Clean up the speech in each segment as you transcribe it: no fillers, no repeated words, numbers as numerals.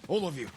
All of you.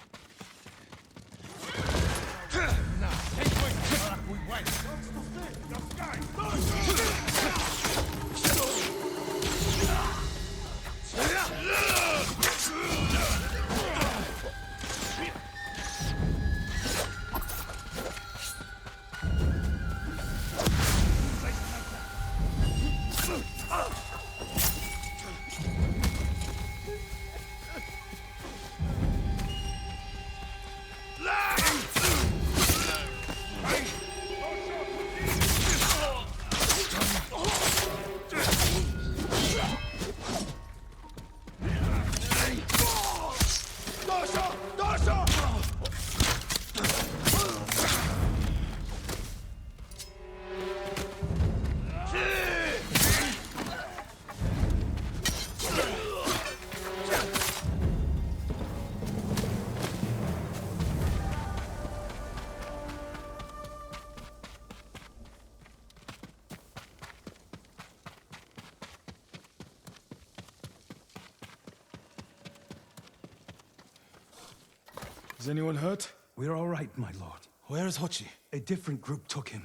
Is anyone hurt? We're all right, my lord. Where is Hochi? A different group took him.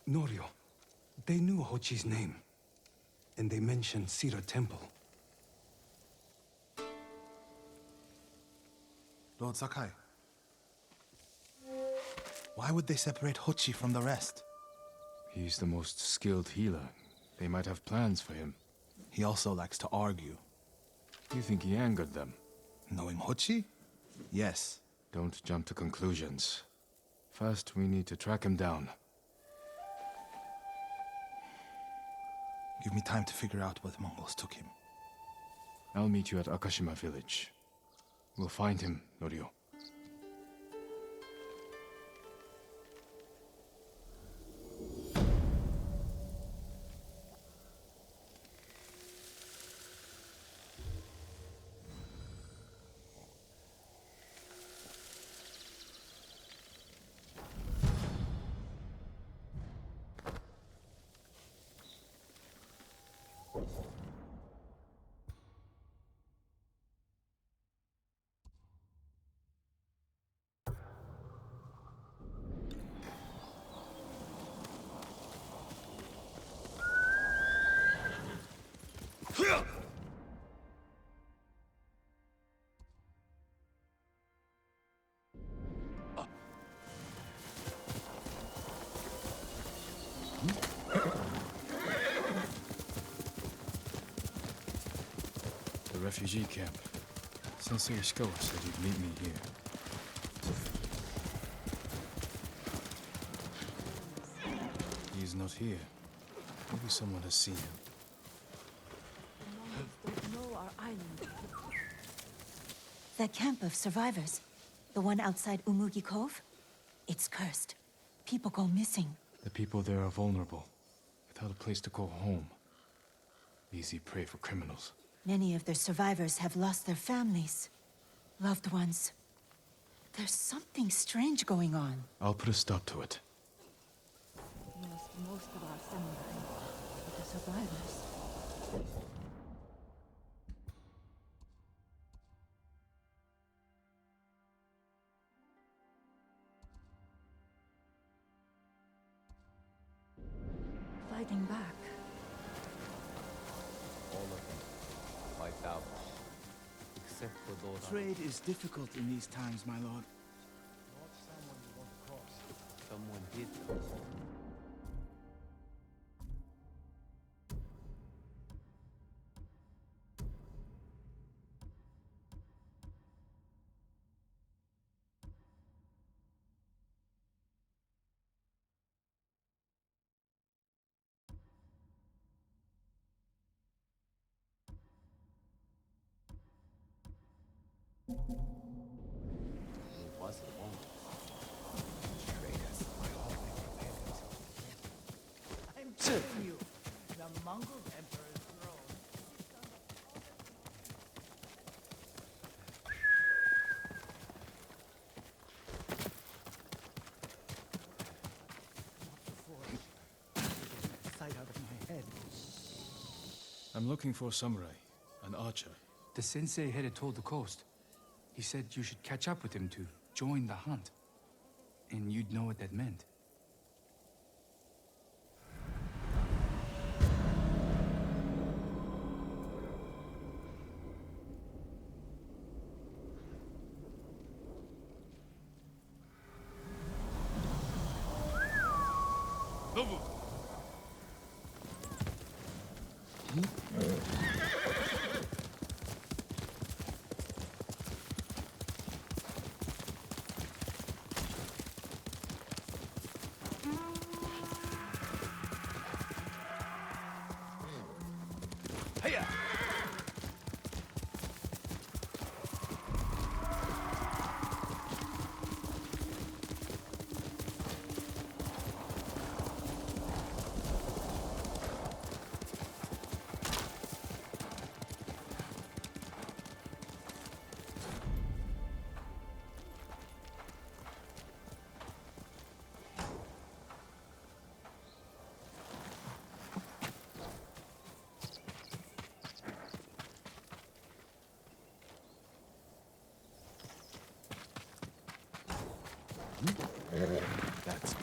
Norio. They knew Hochi's name. And they mentioned Cedar Temple. Lord Sakai. Why would they separate Hochi from the rest? He's the most skilled healer. They might have plans for him. He also likes to argue. You think he angered them? Knowing Hochi? Yes. Don't jump to conclusions. First, we need to track him down. Give me time to figure out where the Mongols took him. I'll meet you at Akashima village. We'll find him, Norio. The refugee camp. Sensei Ishikawa said you'd meet me here. He's not here. Maybe someone has seen him. The Mongols don't know our island. That camp of survivors, the one outside Umugi Cove, it's cursed. People go missing. The people there are vulnerable, without a place to call home. Easy prey for criminals. Many of their survivors have lost their families, loved ones. There's something strange going on. I'll put a stop to it. Most of our samurai, but the survivors. Fighting back. All of them wiped out. Except for those... Trade is difficult in these times, my lord. Not someone you want to cross. Someone did cross. It was the Mongols. Traitors. My already prepared himself. I'm telling you, the Mongol Emperor's throne. Sight out of my head. I'm looking for a samurai, an archer. The sensei headed toward the coast. He said you should catch up with him to join the hunt. And you'd know what that meant. That's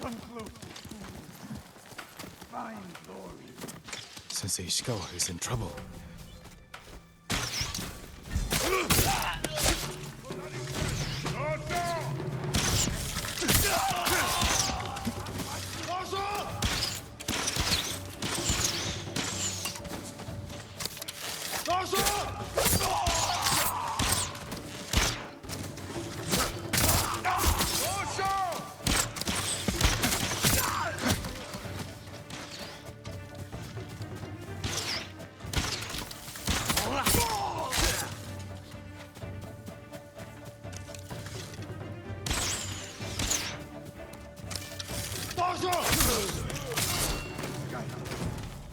Come close. Find glory. Sensei Ishikawa is in trouble.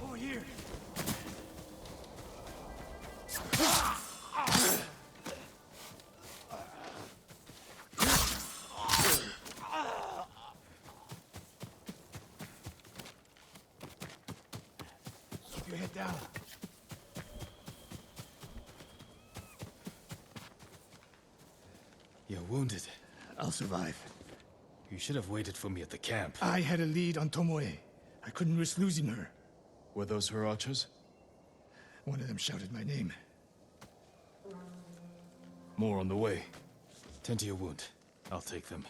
Over here. Keep your head down. You're wounded. I'll survive. You should have waited for me at the camp. I had a lead on Tomoe. I couldn't risk losing her. Were those her archers? One of them shouted my name. More on the way. Tend to your wound. I'll take them.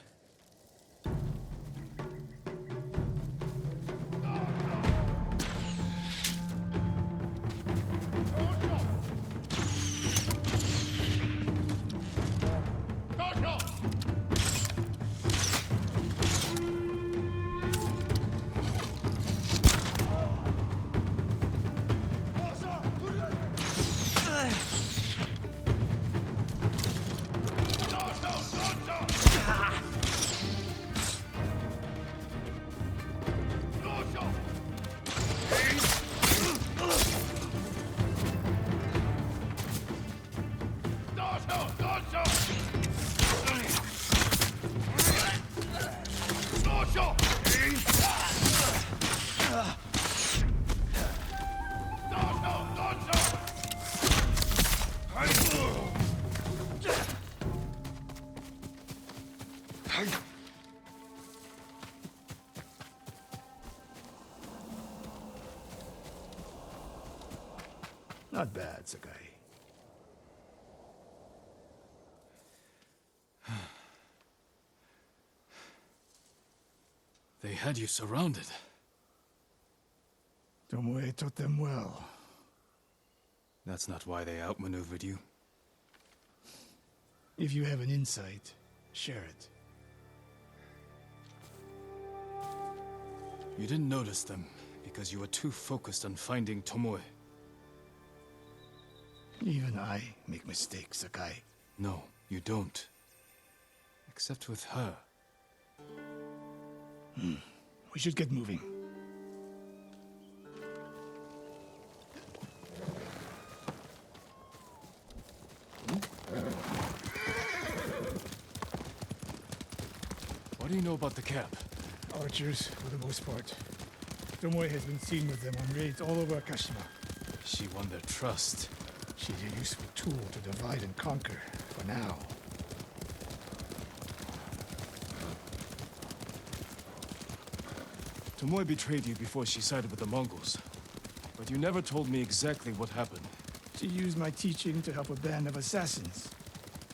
Not bad, Sakai. They had you surrounded. Tomoe taught them well. That's not why they outmaneuvered you. If you have an insight, share it. You didn't notice them because you were too focused on finding Tomoe. Even I make mistakes, Sakai. No, you don't. Except with her. We should get moving. What do you know about the camp? Archers, for the most part. Tomoe has been seen with them on raids all over Akashima. She won their trust. She's a useful tool to divide and conquer, for now. Tomoe betrayed you before she sided with the Mongols. But you never told me exactly what happened. She used my teaching to help a band of assassins.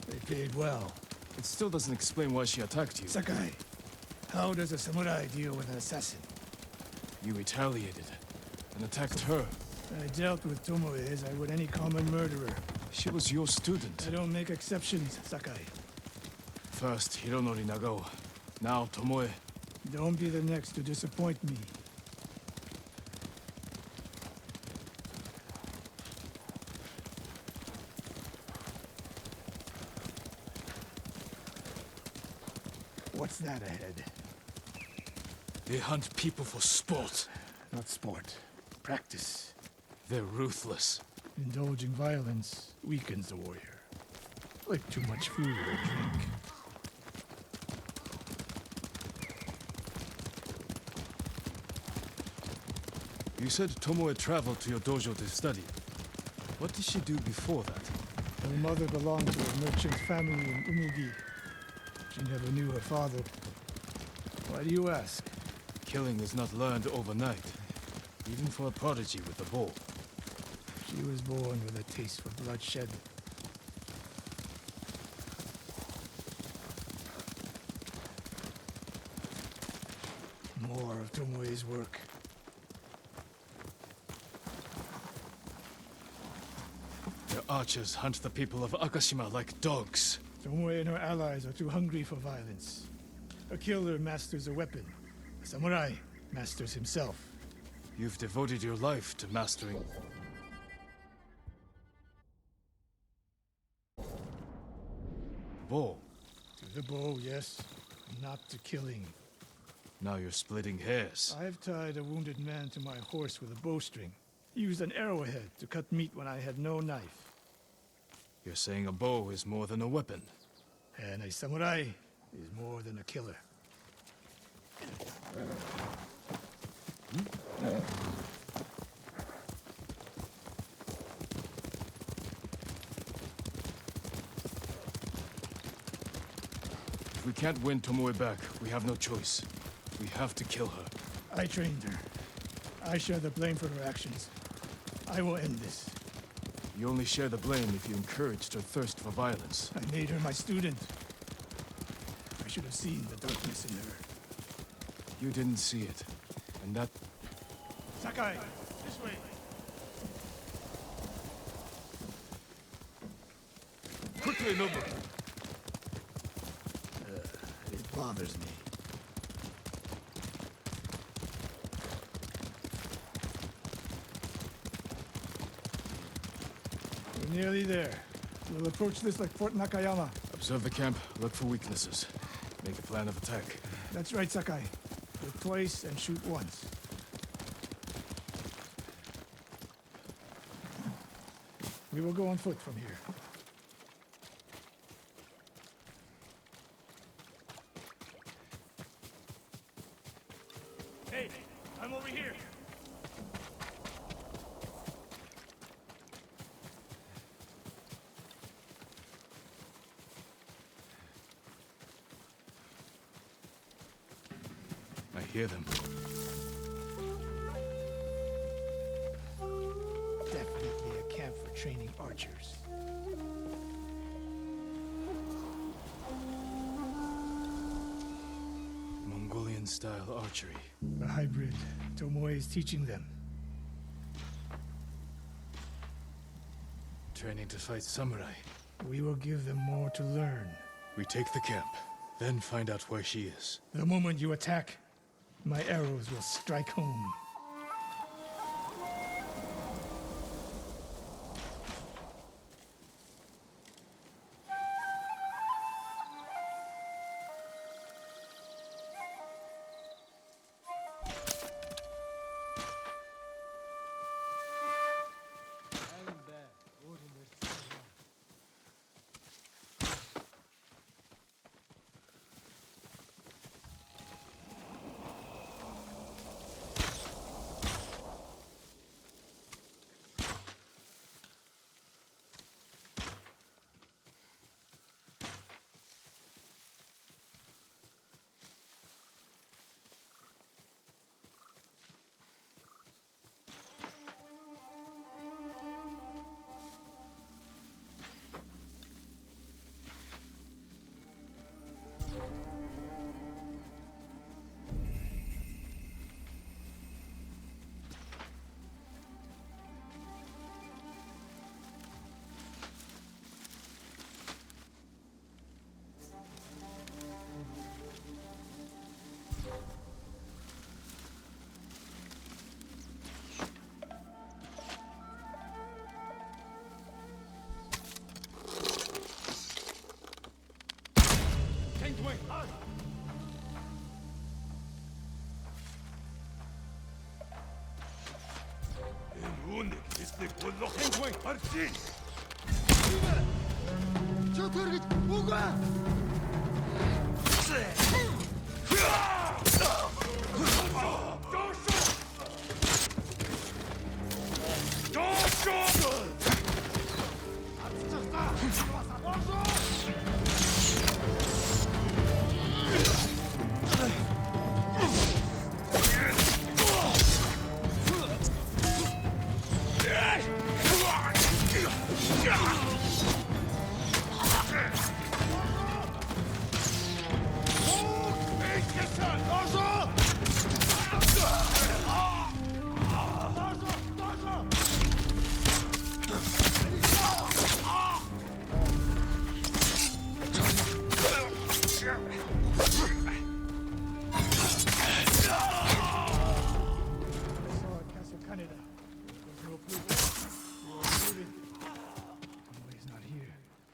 They paid well. It still doesn't explain why she attacked you. Sakai, how does a samurai deal with an assassin? You retaliated and attacked her. I dealt with Tomoe as I would any common murderer. She was your student. I don't make exceptions, Sakai. First Hironori Nagao, now Tomoe. Don't be the next to disappoint me. What's that ahead? They hunt people for sport. Not sport. Practice. They're ruthless. Indulging violence weakens the warrior. Like too much food or drink. You said Tomoe traveled to your dojo to study. What did she do before that? Her mother belonged to a merchant family in Umugi. She never knew her father. Why do you ask? Killing is not learned overnight, even for a prodigy with a bow. She was born with a taste for bloodshed. More of Tomoe's work. Their archers hunt the people of Akashima like dogs. Tomoe and her allies are too hungry for violence. A killer masters a weapon. A samurai masters himself. You've devoted your life to mastering. Bow. To the bow, yes. Not to killing. Now you're splitting hairs. I've tied a wounded man to my horse with a bowstring. Used an arrowhead to cut meat when I had no knife. You're saying a bow is more than a weapon. And a samurai is more than a killer. If we can't win Tomoe back, we have no choice. We have to kill her. I trained her. I share the blame for her actions. I will end this. You only share the blame if you encouraged her thirst for violence. I made her my student. I should have seen the darkness in her. You didn't see it. And that... Sakai, this way. Quickly, Nobu! It bothers me. We're nearly there. We'll approach this like Fort Nakayama. Observe the camp, look for weaknesses. Make a plan of attack. That's right, Sakai. Look twice and shoot once. We will go on foot from here. Hey, I'm over here. I hear them. Definitely a camp for training archers. Mongolian-style archery. A hybrid. Tomoe is teaching them. Training to fight samurai. We will give them more to learn. We take the camp, then find out where she is. The moment you attack, my arrows will strike home.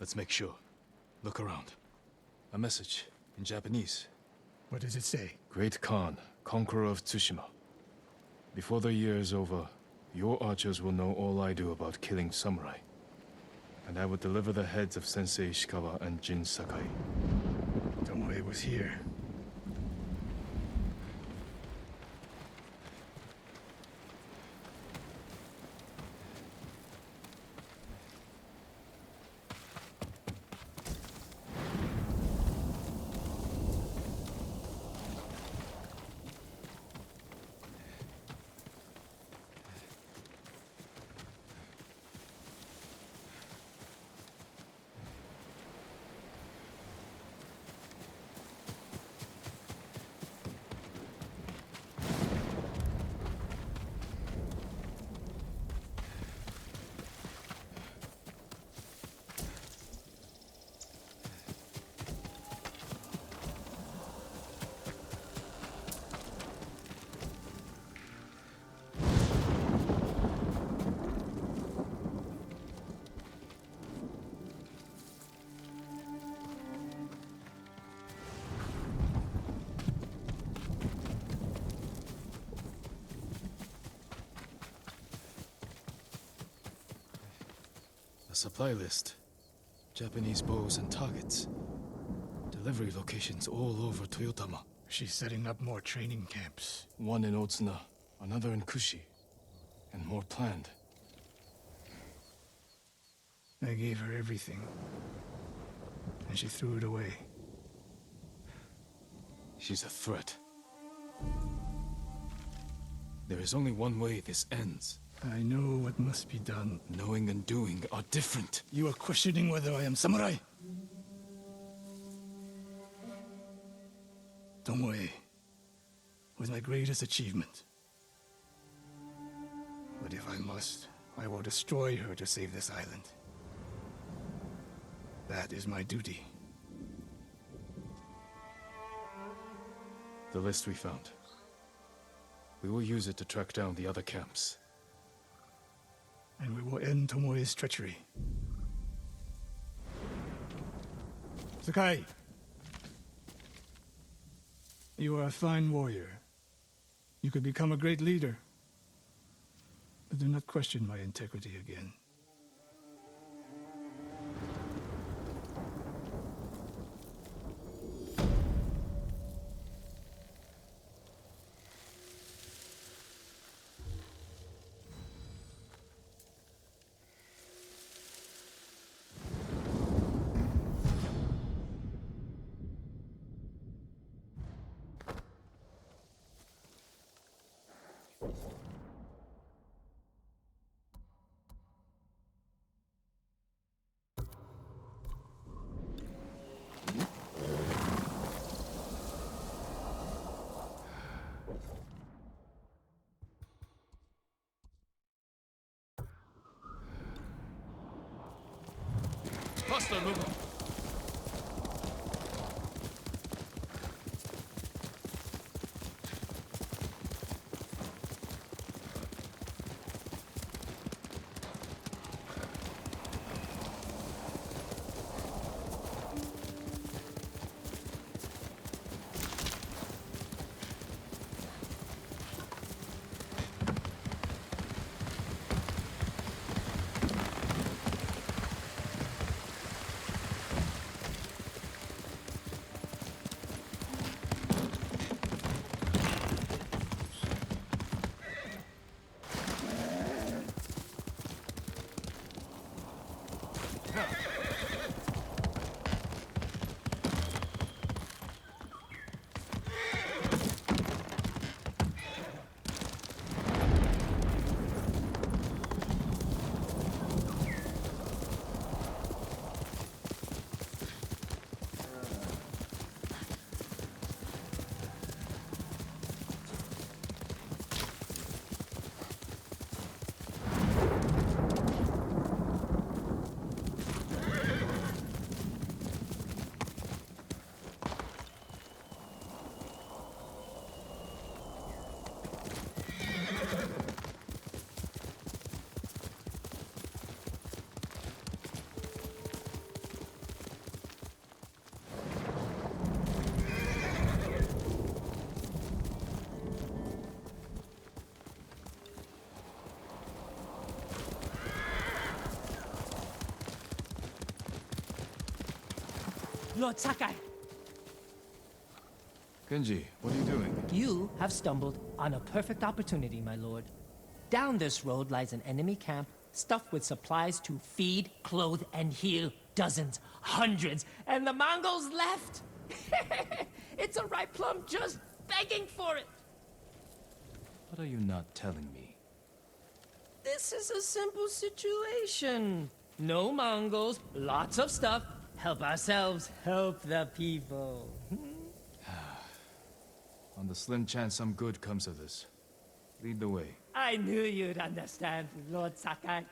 Let's make sure. Look around. A message in Japanese. What does it say? Great Khan, conqueror of Tsushima. Before the year is over, your archers will know all I do about killing samurai. And I will deliver the heads of Sensei Ishikawa and Jin Sakai. Tomoe was here. A supply list. Japanese bows and targets. Delivery locations all over Toyotama. She's setting up more training camps. One in Otsuna, another in Kushi, and more planned. I gave her everything, and she threw it away. She's a threat. There is only one way this ends. I know what must be done. Knowing and doing are different. You are questioning whether I am samurai? Tomoe was my greatest achievement. But if I must, I will destroy her to save this island. That is my duty. The list we found. We will use it to track down the other camps. And we will end Tomoe's treachery. Sakai! You are a fine warrior. You could become a great leader. But do not question my integrity again. Hostile movement. Lord Sakai, Kenji, what are you doing? you have stumbled on a perfect opportunity, my lord. Down this road lies an enemy camp stuffed with supplies to feed, clothe, and heal dozens, hundreds, and the Mongols left. It's a ripe plum just begging for it. What are you not telling me? This is a simple situation. No Mongols, lots of stuff. Help ourselves, help the people. On the slim chance some good comes of this. Lead the way. I knew you'd understand, Lord Sakai.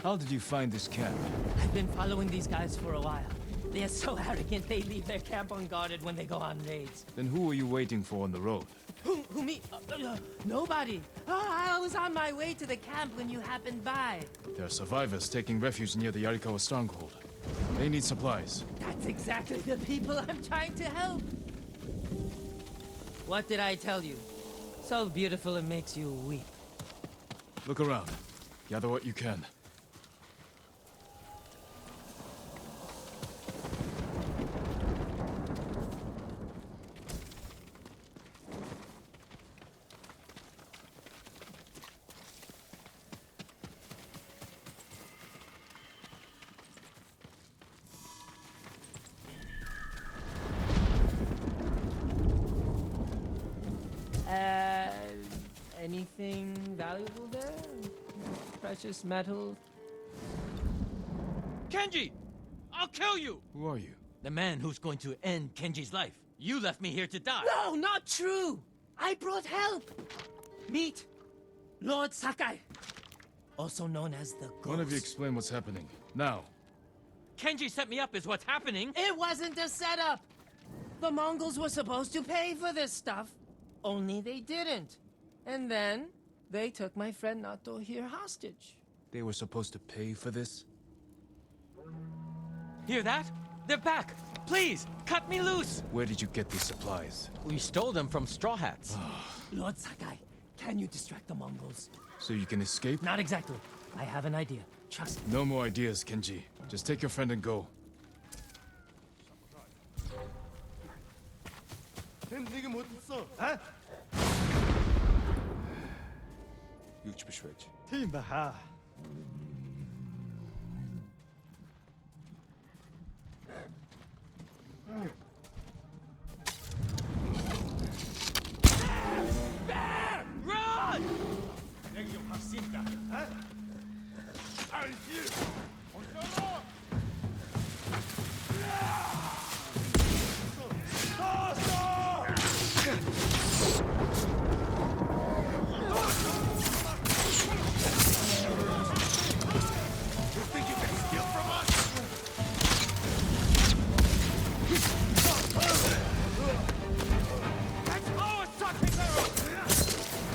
How did you find this camp? I've been following these guys for a while. They're so arrogant they leave their camp unguarded when they go on raids. Then who were you waiting for on the road? Who me? Nobody. I was on my way to the camp when you happened by. There are survivors taking refuge near the Yarikawa stronghold. They need supplies. That's exactly the people I'm trying to help. What did I tell you? So beautiful it makes you weep. Look around. Gather what you can. Anything valuable there? Precious metal? Kenji! I'll kill you! Who are you? The man who's going to end Kenji's life. You left me here to die. No, not true! I brought help! Meet Lord Sakai, also known as the Ghost. One of you explain what's happening. Now. Kenji set me up is what's happening. It wasn't a setup! The Mongols were supposed to pay for this stuff, only they didn't. And then, they took my friend Nato here hostage. They were supposed to pay for this? Hear that? They're back! Please, cut me loose! Where did you get these supplies? We stole them from Straw Hats. Lord Sakai, can you distract the Mongols? So you can escape? Not exactly. I have an idea. Trust me. No more ideas, Kenji. Just take your friend and go. Już przyszłeś. Run! That's our sucking arrow!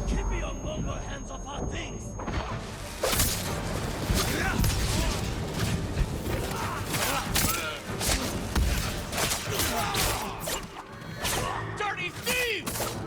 Keep your Mongol hands off our things! Dirty thieves!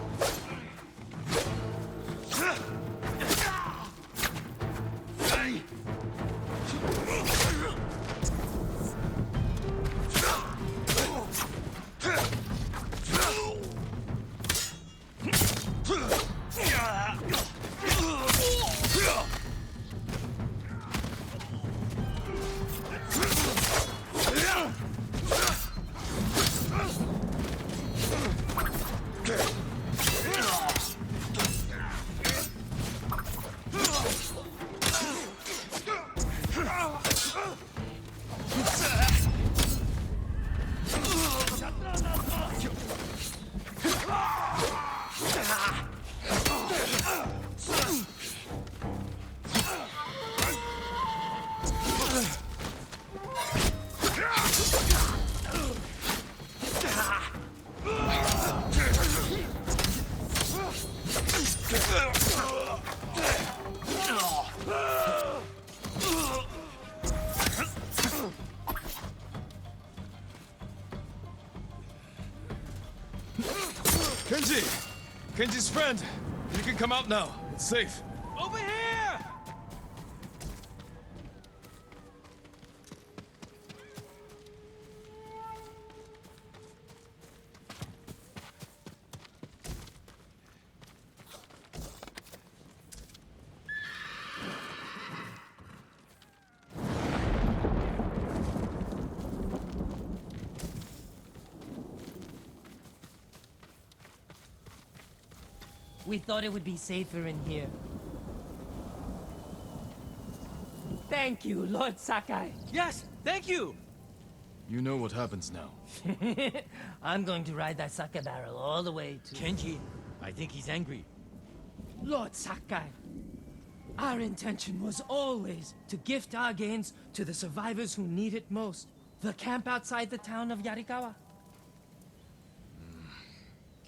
Kenji! Kenji's friend! You can come out now. It's safe. Over here! We thought it would be safer in here. Thank you, Lord Sakai. Yes, thank you! You know what happens now. I'm going to ride that sake barrel all the way to... Kenji, I think he's angry. Lord Sakai, our intention was always to gift our gains to the survivors who need it most. The camp outside the town of Yarikawa.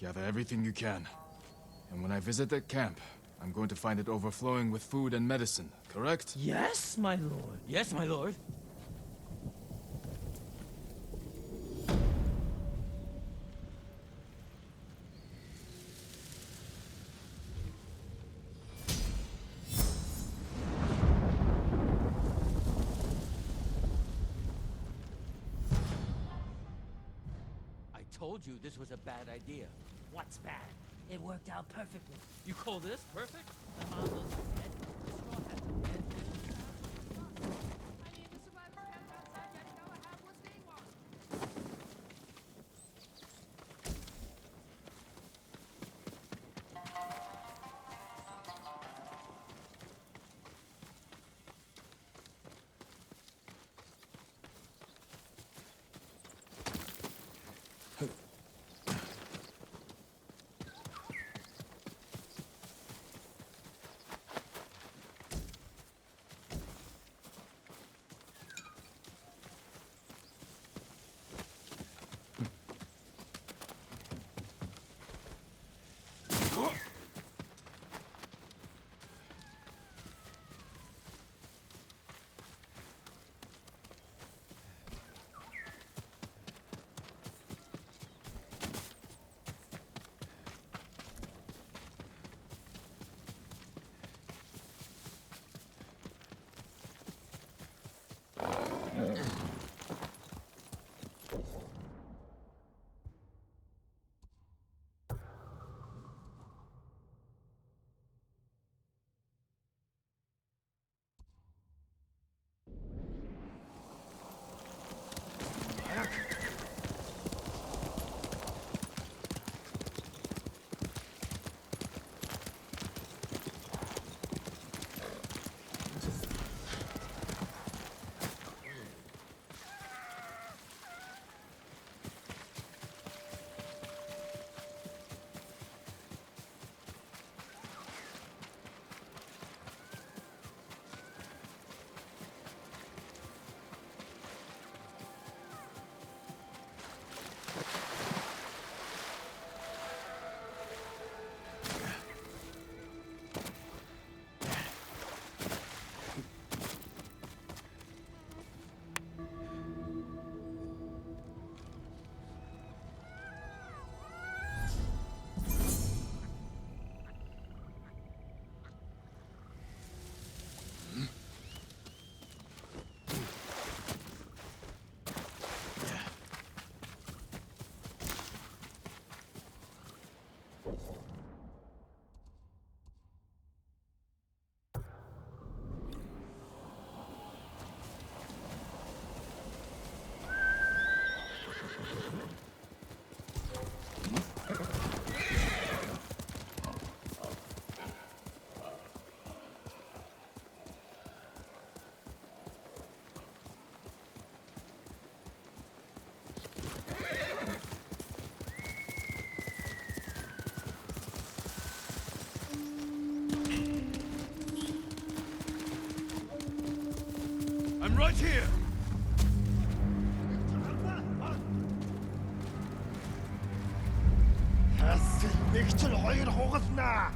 Gather everything you can. And when I visit that camp, I'm going to find it overflowing with food and medicine, correct? Yes, my lord. Yes, my lord. I told you this was a bad idea. What's bad? It worked out perfectly. You call this perfect? The Mongols are dead. The straw hats are dead. I mean, the survivor camp outside Yarikawa have what they want. I'm right here! Нэг ч хоёр хугалнаа.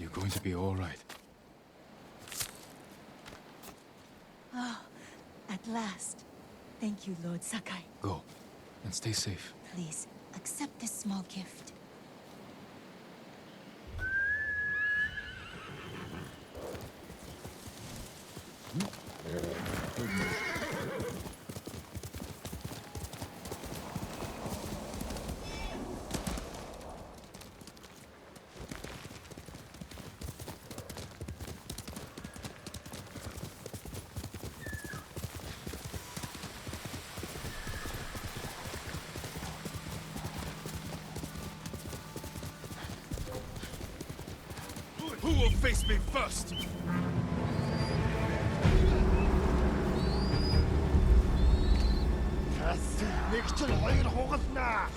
You're going to be all right. Oh, at last. Thank you, Lord Sakai. Go, and stay safe. Please, accept this small gift. Who will face me first? Нэг ч л хоёр хугаснаа.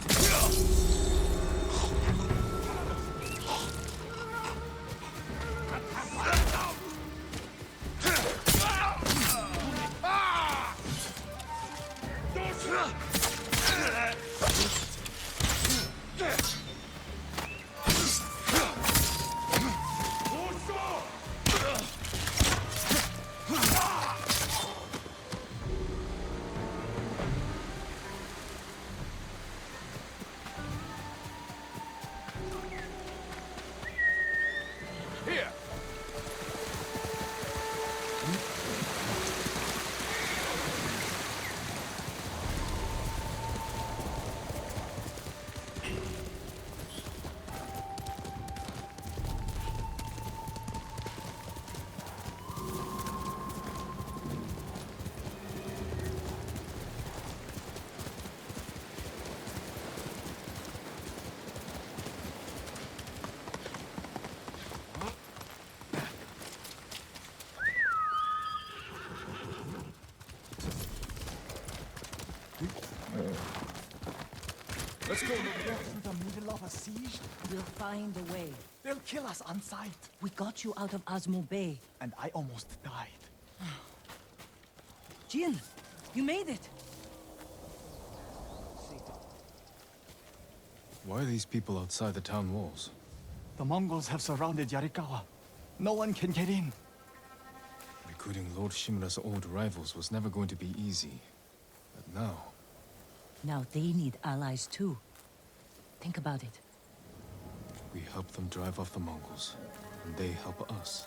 Let's go. We're in the middle of a siege. We'll find a way. They'll kill us on sight. We got you out of Osmo Bay. And I almost died. Jin, you made it. Why are these people outside the town walls? The Mongols have surrounded Yarikawa. No one can get in. Recruiting Lord Shimura's old rivals was never going to be easy. But now... Now they need allies too. Think about it. we help them drive off the Mongols, and they help us.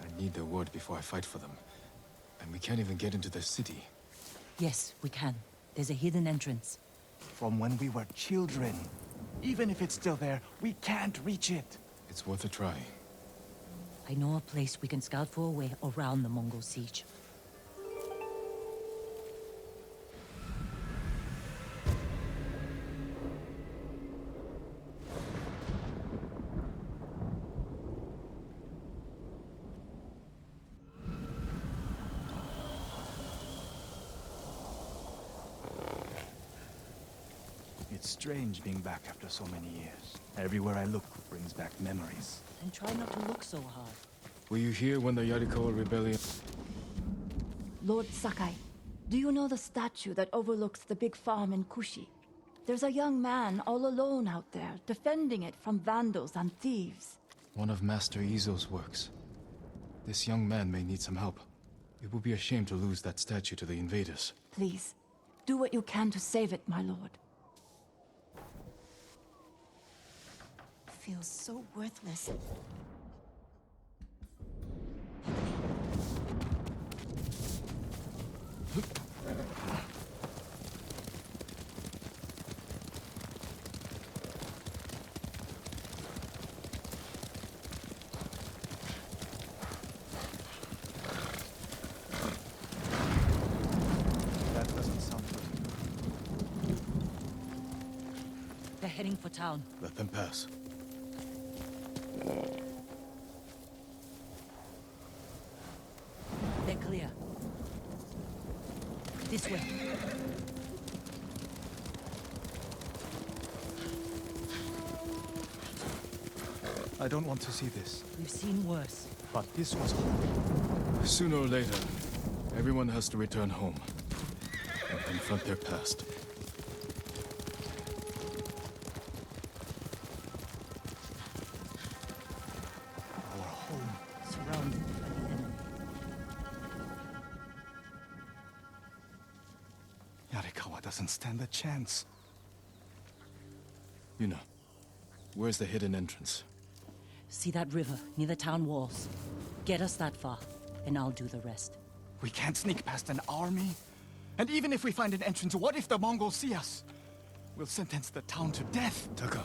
I need their word before I fight for them. And we can't even get into their city. Yes, we can. There's a hidden entrance. From when we were children. Even if it's still there, we can't reach it. It's worth a try. I know a place we can scout for a way around the Mongol siege. It's strange being back after so many years. Everywhere I look brings back memories. And try not to look so hard. Were you here when the Yarikawa rebellion... Lord Sakai, do you know the statue that overlooks the big farm in Kushi? There's a young man all alone out there, defending it from vandals and thieves. One of Master Izo's works. This young man may need some help. It would be a shame to lose that statue to the invaders. Please, do what you can to save it, my lord. Feels so worthless. That doesn't sound good. They're heading for town. Let them pass. They're clear. This way. I don't want to see this. We've seen worse. But this was horrible. Sooner or later, everyone has to return home and confront their past. don't stand a chance. Yuna, where's the hidden entrance? See that river near the town walls? Get us that far, and I'll do the rest. We can't sneak past an army. And even if we find an entrance, what if the Mongols see us? We'll sentence the town to death. Taka,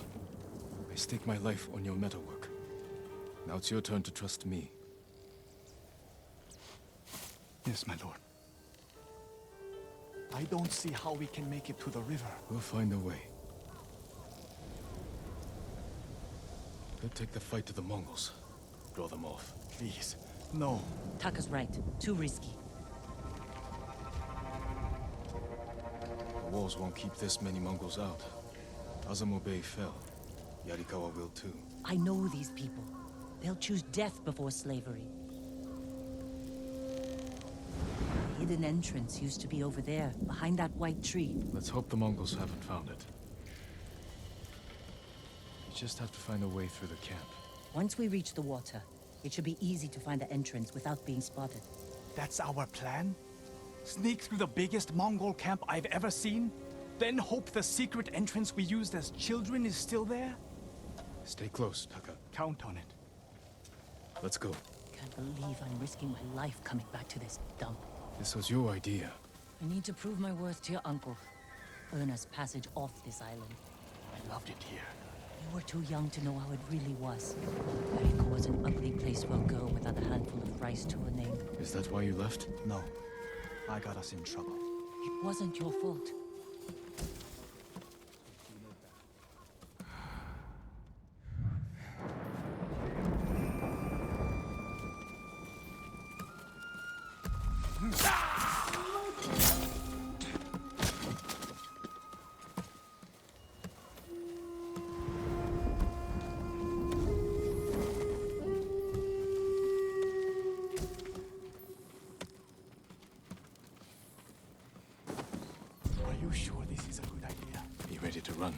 I stake my life on your metalwork. Now it's your turn to trust me. Yes, my lord. I don't see how we can make it to the river. We'll find a way. Don't take the fight to the Mongols. Draw them off. Please, no. Taka's right. Too risky. The walls won't keep this many Mongols out. Azamo Bay fell. Yarikawa will too. I know these people. They'll choose death before slavery. The hidden entrance used to be over there, behind that white tree. Let's hope the Mongols haven't found it. We just have to find a way through the camp. Once we reach the water, it should be easy to find the entrance without being spotted. That's our plan? Sneak through the biggest Mongol camp I've ever seen? Then hope the secret entrance we used as children is still there? Stay close, Taka. Count on it. Let's go. Can't believe I'm risking my life coming back to this dump. This was your idea. I need to prove my worth to your uncle. Earn us passage off this island. I loved it here. You were too young to know how it really was. Yariko was an ugly place for a girl without a handful of rice to her name. Is that why you left? No. I got us in trouble. It wasn't your fault. Are you sure this is a good idea? Be ready to run.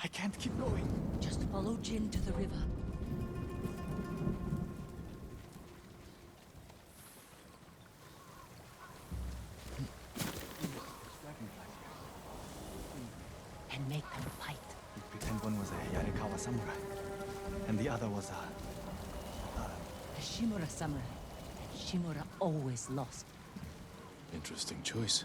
I can't keep going. Just follow Jin to the river. And make them fight. We pretend one was a Yarikawa samurai, and the other was a A Shimura samurai. And Shimura always lost. Interesting choice.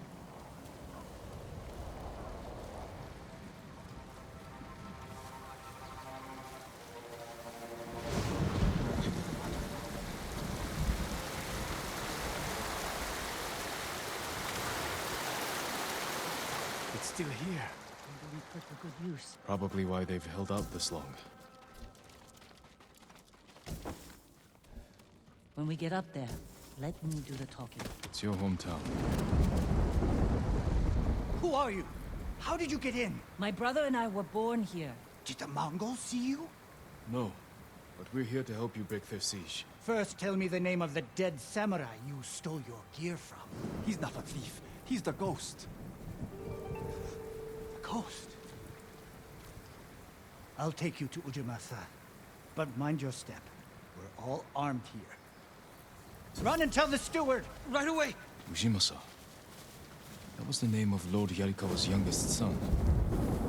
It's still here. Can be put to good use. Probably why they've held out this long. When we get up there, let me do the talking. It's your hometown. Who are you? How did you get in? My brother and I were born here. Did the Mongols see you? No, but we're here to help you break their siege. First, tell me the name of the dead samurai you stole your gear from. He's not a thief. He's the ghost. The ghost? I'll take you to Ujimasa. But mind your step. We're all armed here. Run and tell the steward! Right away! Ujimasa. That was the name of Lord Yarikawa's youngest son.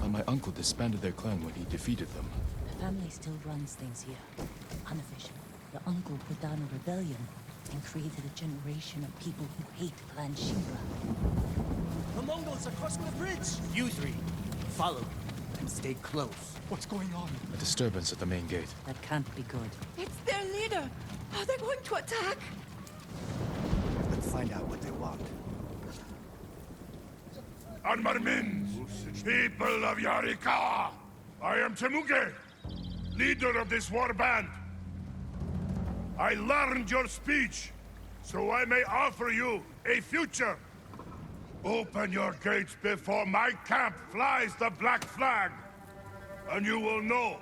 But my uncle disbanded their clan when he defeated them. The family still runs things here. Unofficially. The uncle put down a rebellion and created a generation of people who hate Clan Shimura. The Mongols are crossing the bridge! You three, follow and stay close. What's going on? A disturbance at the main gate. That can't be good. It's their leader! Are they going to attack? Let's find out what they want. Armarmin, people of Yarikawa, I am Temuge, leader of this war band. I learned your speech, so I may offer you a future. Open your gates before my camp flies the black flag, and you will know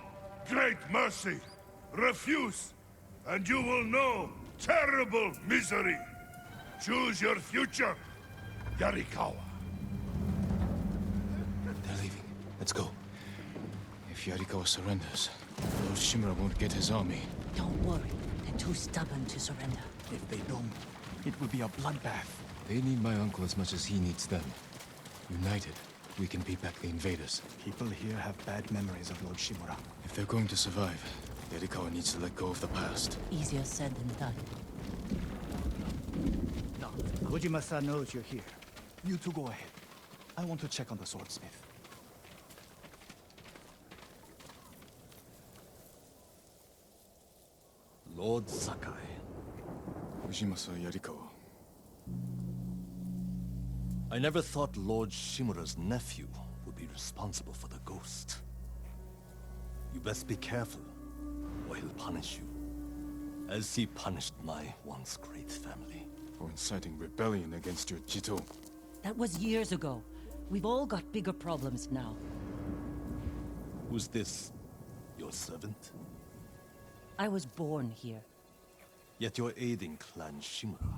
great mercy. Refuse, and you will know terrible misery. Choose your future, Yarikawa. They're leaving. Let's go. If Yarikawa surrenders, Lord Shimura won't get his army. Don't worry. They're too stubborn to surrender. If they don't, it will be a bloodbath. They need my uncle as much as he needs them. United, we can beat back the invaders. People here have bad memories of Lord Shimura. If they're going to survive, Yarikawa needs to let go of the past. Easier said than done. No, Ujimasa knows you're here. you two go ahead. I want to check on the swordsmith. Lord Sakai. Ujimasa Yarikawa. I never thought Lord Shimura's nephew would be responsible for the ghost. You best be careful, or he'll punish you, as he punished my once great family. For inciting rebellion against your Jito. That was years ago. We've all got bigger problems now. Who's this? Your servant? I was born here. Yet you're aiding Clan Shimura.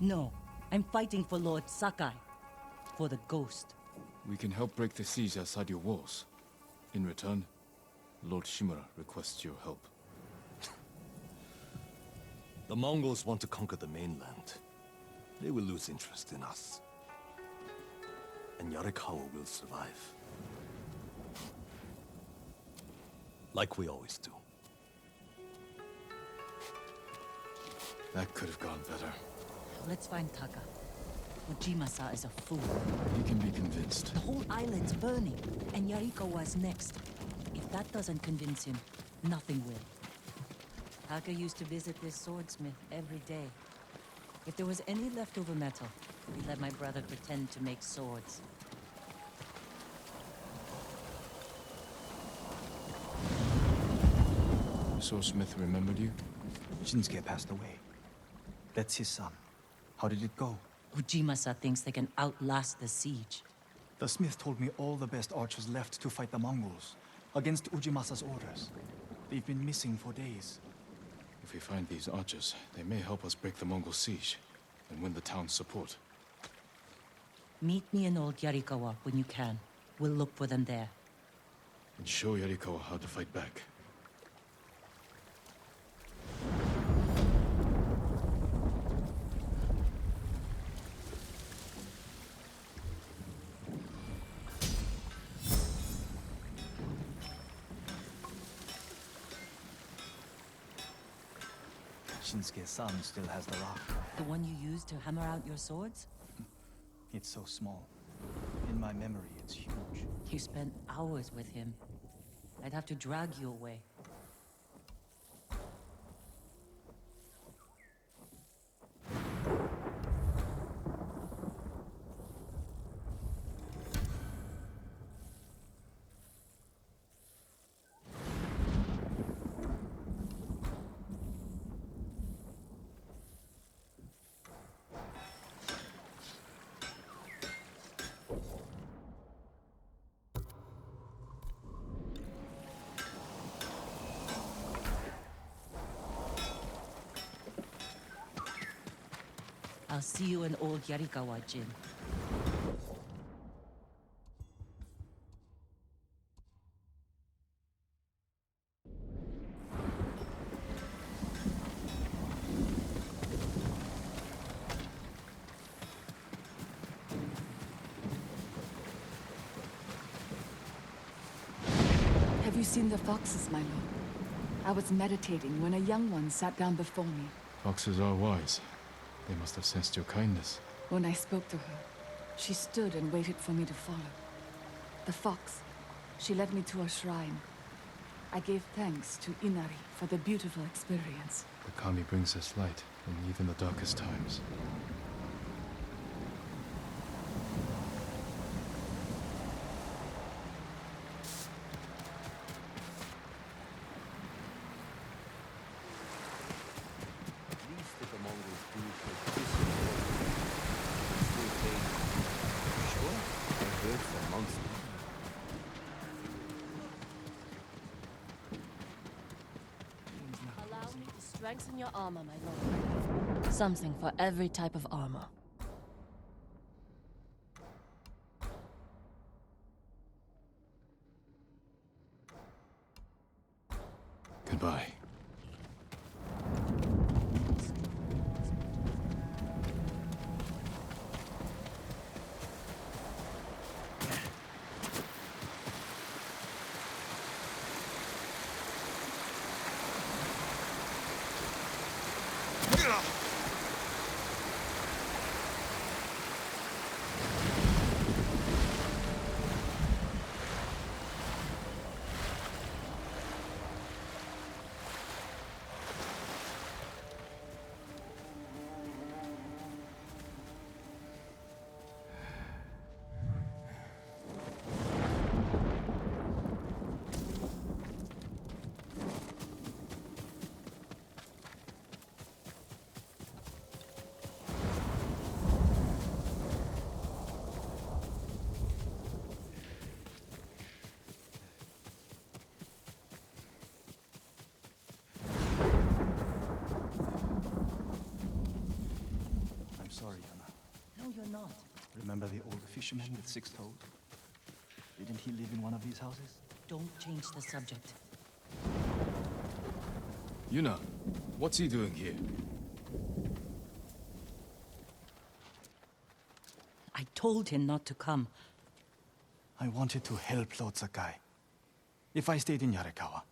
No, I'm fighting for Lord Sakai. For the ghost. We can help break the siege outside your walls. In return, Lord Shimura requests your help. The Mongols want to conquer the mainland. They will lose interest in us. And Yarikawa will survive. Like we always do. That could have gone better. Let's find Taka. Ujimasa is a fool. He can be convinced. The whole island's burning, and Yarikawa's next. If that doesn't convince him, nothing will. Taka used to visit this swordsmith every day. If there was any leftover metal, he'd let my brother pretend to make swords. The swordsmith remembered you? Shinsuke passed away. That's his son. How did it go? Ujimasa thinks they can outlast the siege. The smith told me all the best archers left to fight the Mongols, against Ujimasa's orders. They've been missing for days. If we find these archers, they may help us break the Mongol siege and win the town's support. Meet me in Old Yarikawa when you can. We'll look for them there. And show Yarikawa how to fight back. Shinsuke's son still has the rock. The one you used to hammer out your swords? It's so small. In my memory, it's huge. You spent hours with him. I'd have to drag you away. I'll see you in Old Yarikawa, Jin. Have you seen the foxes, my lord? I was meditating when a young one sat down before me. Foxes are wise. They must have sensed your kindness. When I spoke to her, She stood and waited for me to follow. The fox, she led me to a shrine. I gave thanks to Inari for the beautiful experience. The kami brings us light in even the darkest times. Allow me to strengthen your armor, my lord. Something for every type of armor. Goodbye. Sorry, Yana. No, you're not. Remember the old fisherman with 6 toes? Didn't he live in one of these houses? Don't change the subject. Yuna, what's he doing here? I told him not to come. I wanted to help Lord Sakai. If I stayed in Yarikawa,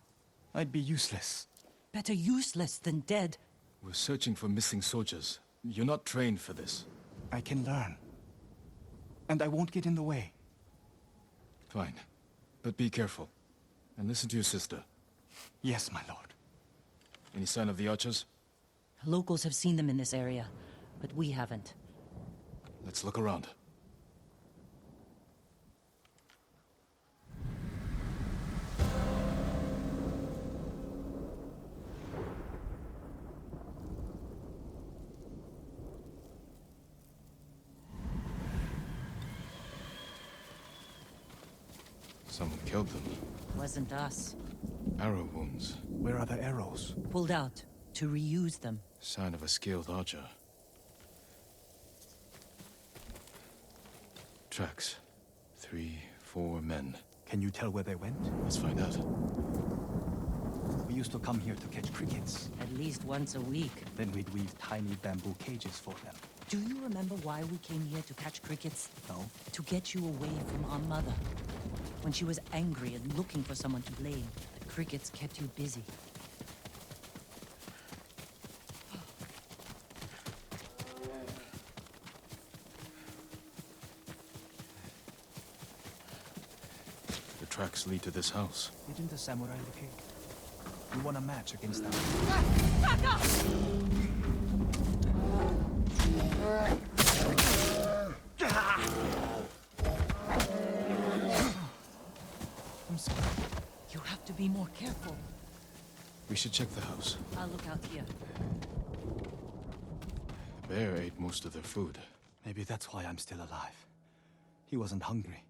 I'd be useless. Better useless than dead. We're searching for missing soldiers. You're not trained for this. I can learn. And I won't get in the way. Fine. But be careful. And listen to your sister. Yes, my lord. Any sign of the archers? Locals have seen them in this area, but we haven't. Let's look around. Someone killed them. Wasn't us. Arrow wounds. Where are the arrows? Pulled out to reuse them. Sign of a skilled archer. Tracks. 3, 4 men. Can you tell where they went? Let's find out. We used to come here to catch crickets. At least once a week. Then we'd weave tiny bamboo cages for them. Do you remember why we came here to catch crickets? No. To get you away from our mother. When she was angry and looking for someone to blame, the crickets kept you busy. The tracks lead to this house. Didn't the samurai look here? You want a match against them? Back up! I'm sorry. You have to be more careful. We should check the house. I'll look out here. The bear ate most of their food. Maybe that's why I'm still alive. He wasn't hungry.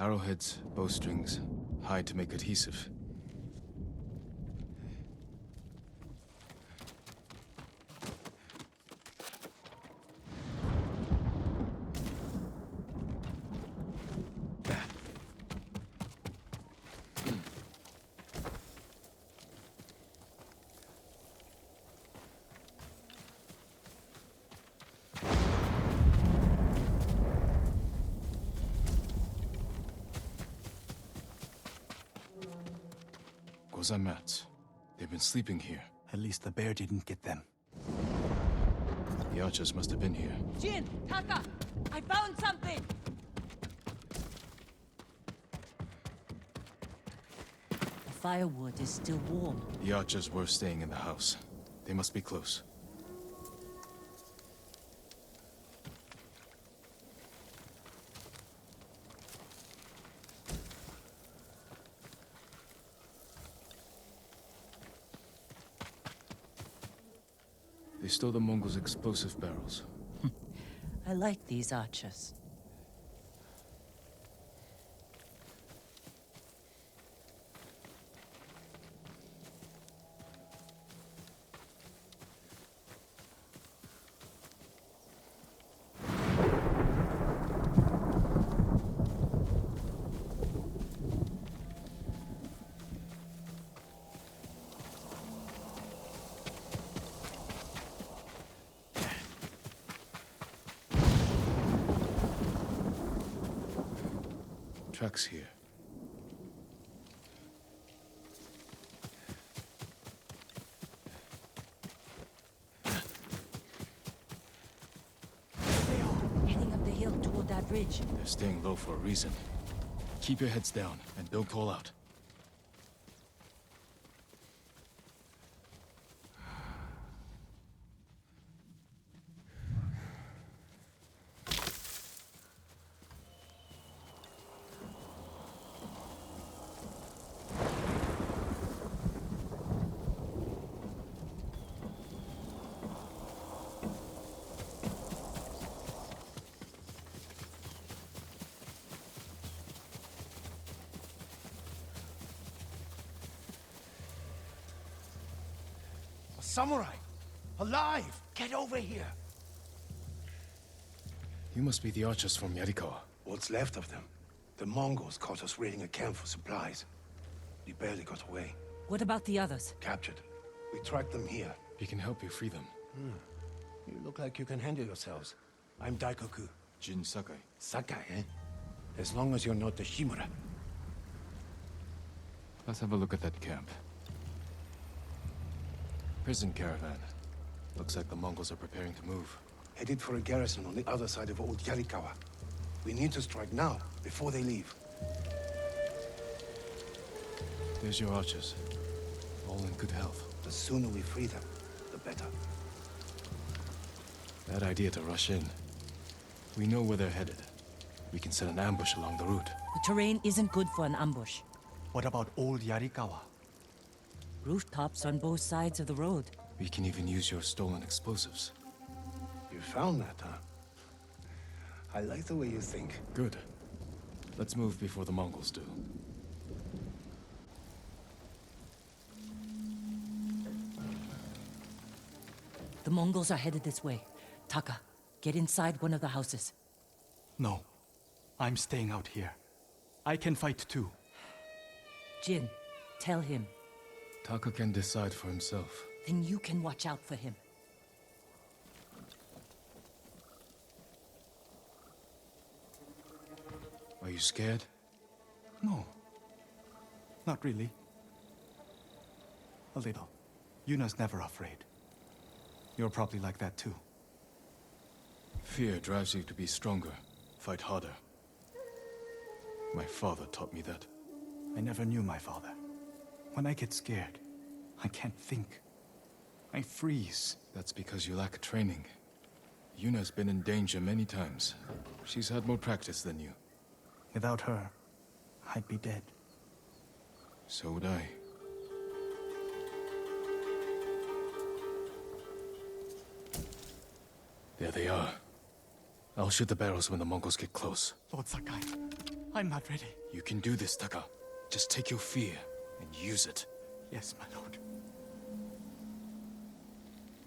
Arrowheads, bowstrings, hide to make adhesive. Gozan mats. They've been sleeping here. At least the bear didn't get them. The archers must have been here. Jin! Taka! I found something! The firewood is still warm. The archers were staying in the house. They must be close. They stole the Mongols' explosive barrels. I like these archers. Tracks here. Heading up the hill toward that ridge. They're staying low for a reason. Keep your heads down and don't call out. Samurai! Alive! Get over here! You must be the archers from Yarikawa. What's left of them? The Mongols caught us raiding a camp for supplies. We barely got away. What about the others? Captured. We tracked them here. We can help you free them. You look like you can handle yourselves. I'm Daikoku. Jin Sakai. Sakai, eh? As long as you're not the Shimura. Let's have a look at that camp. Prison caravan. Looks like the Mongols are preparing to move. Headed for a garrison on the other side of Old Yarikawa. We need to strike now, before they leave. There's your archers. All in good health. The sooner we free them, the better. Bad idea to rush in. We know where they're headed. We can set an ambush along the route. The terrain isn't good for an ambush. What about Old Yarikawa? Rooftops on both sides of the road. We can even use your stolen explosives. You found that, huh? I like the way you think. Good. Let's move before the Mongols do. The Mongols are headed this way. Taka, get inside one of the houses. No. I'm staying out here. I can fight too. Jin, tell him. Taka can decide for himself. Then you can watch out for him. Are you scared? No. Not really. A little. Yuna's never afraid. You're probably like that too. Fear drives you to be stronger, fight harder. My father taught me that. I never knew my father. When I get scared, I can't think. I freeze. That's because you lack training. Yuna's been in danger many times. She's had more practice than you. Without her, I'd be dead. So would I. There they are. I'll shoot the barrels when the Mongols get close. Lord Sakai, I'm not ready. You can do this, Taka. Just take your fear and use it. Yes, my lord.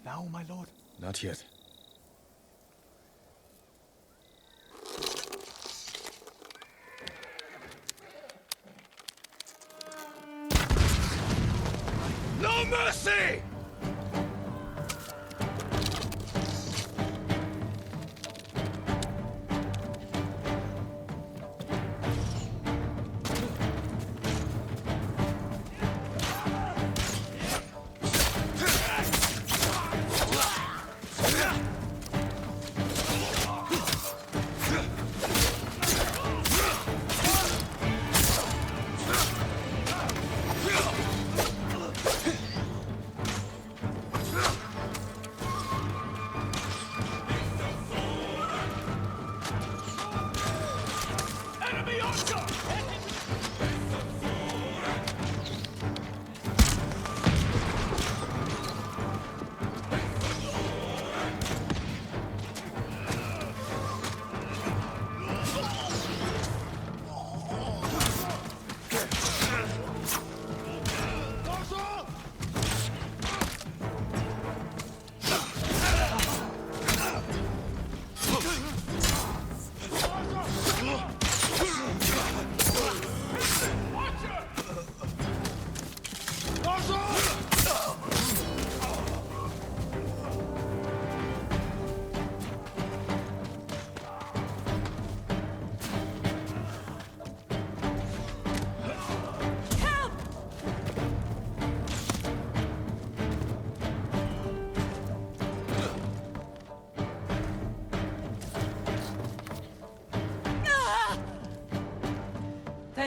Now, my lord? Not yet. No mercy!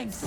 Thanks.